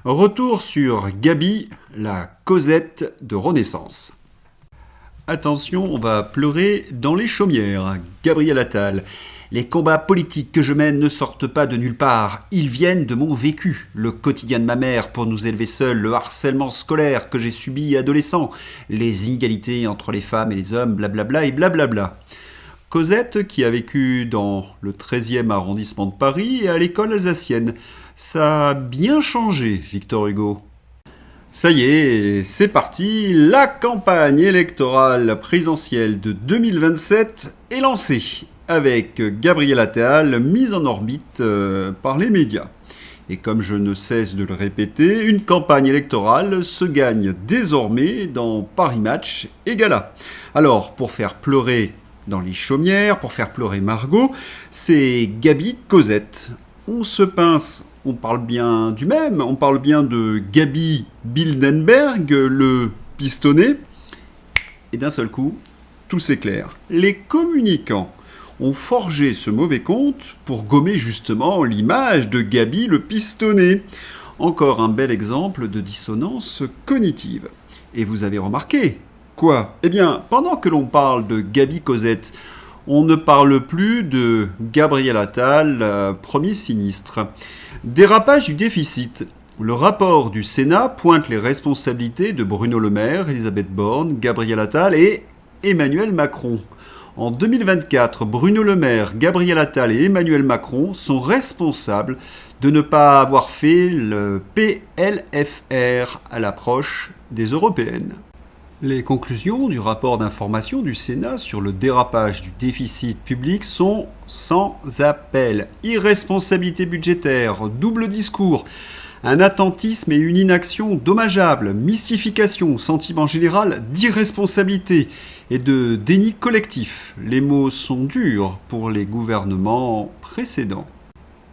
Retour sur Gabi, la Cosette de Renaissance. Attention, on va pleurer dans les chaumières. Gabriel Attal. Les combats politiques que je mène ne sortent pas de nulle part. Ils viennent de mon vécu. Le quotidien de ma mère pour nous élever seuls, le harcèlement scolaire que j'ai subi adolescent, les inégalités entre les femmes et les hommes, blablabla et blablabla. Cosette, qui a vécu dans le 13e arrondissement de Paris et à l'école alsacienne. Ça a bien changé, Victor Hugo. Ça y est, c'est parti, la campagne électorale présidentielle de 2027 est lancée, avec Gabriel Attal mise en orbite par les médias. Et comme je ne cesse de le répéter, une campagne électorale se gagne désormais dans Paris Match et Gala. Alors, pour faire pleurer dans les chaumières, pour faire pleurer Margot, c'est Gabi Cosette. On se pince, on parle bien du même, on parle bien de Gabi Bildenberg, le pistonné, et d'un seul coup, tout s'éclaire. Les communicants ont forgé ce mauvais compte pour gommer justement l'image de Gabi le pistonné. Encore un bel exemple de dissonance cognitive. Et vous avez remarqué quoi ? Eh bien, pendant que l'on parle de Gabi Cosette, on ne parle plus de Gabriel Attal, premier sinistre. Dérapage du déficit. Le rapport du Sénat pointe les responsabilités de Bruno Le Maire, Elisabeth Borne, Gabriel Attal et Emmanuel Macron. En 2024, Bruno Le Maire, Gabriel Attal et Emmanuel Macron sont responsables de ne pas avoir fait le PLFR à l'approche des européennes. Les conclusions du rapport d'information du Sénat sur le dérapage du déficit public sont sans appel. Irresponsabilité budgétaire, double discours, un attentisme et une inaction dommageables, mystification, sentiment général d'irresponsabilité et de déni collectif. Les mots sont durs pour les gouvernements précédents.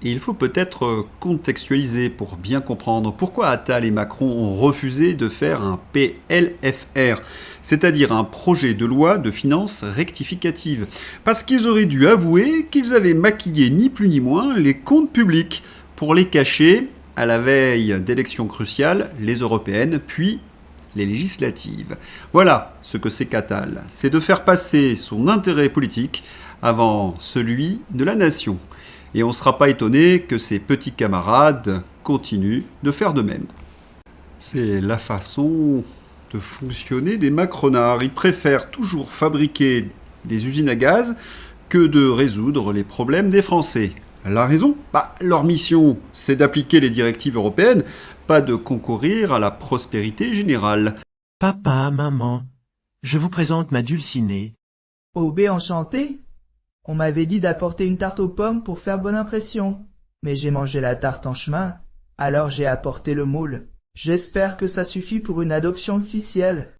Et il faut peut-être contextualiser pour bien comprendre pourquoi Attal et Macron ont refusé de faire un PLFR, c'est-à-dire un projet de loi de finances rectificative. Parce qu'ils auraient dû avouer qu'ils avaient maquillé ni plus ni moins les comptes publics pour les cacher à la veille d'élections cruciales, les européennes, puis les législatives. Voilà ce que c'est qu'Attal, c'est de faire passer son intérêt politique avant celui de la nation. Et on ne sera pas étonné que ses petits camarades continuent de faire de même. C'est la façon de fonctionner des macronards. Ils préfèrent toujours fabriquer des usines à gaz que de résoudre les problèmes des Français. La raison ? Leur mission, c'est d'appliquer les directives européennes, pas de concourir à la prospérité générale. Papa, maman, je vous présente ma Dulcinée. Oh, enchanté. On m'avait dit d'apporter une tarte aux pommes pour faire bonne impression. Mais j'ai mangé la tarte en chemin, alors j'ai apporté le moule. J'espère que ça suffit pour une adoption officielle.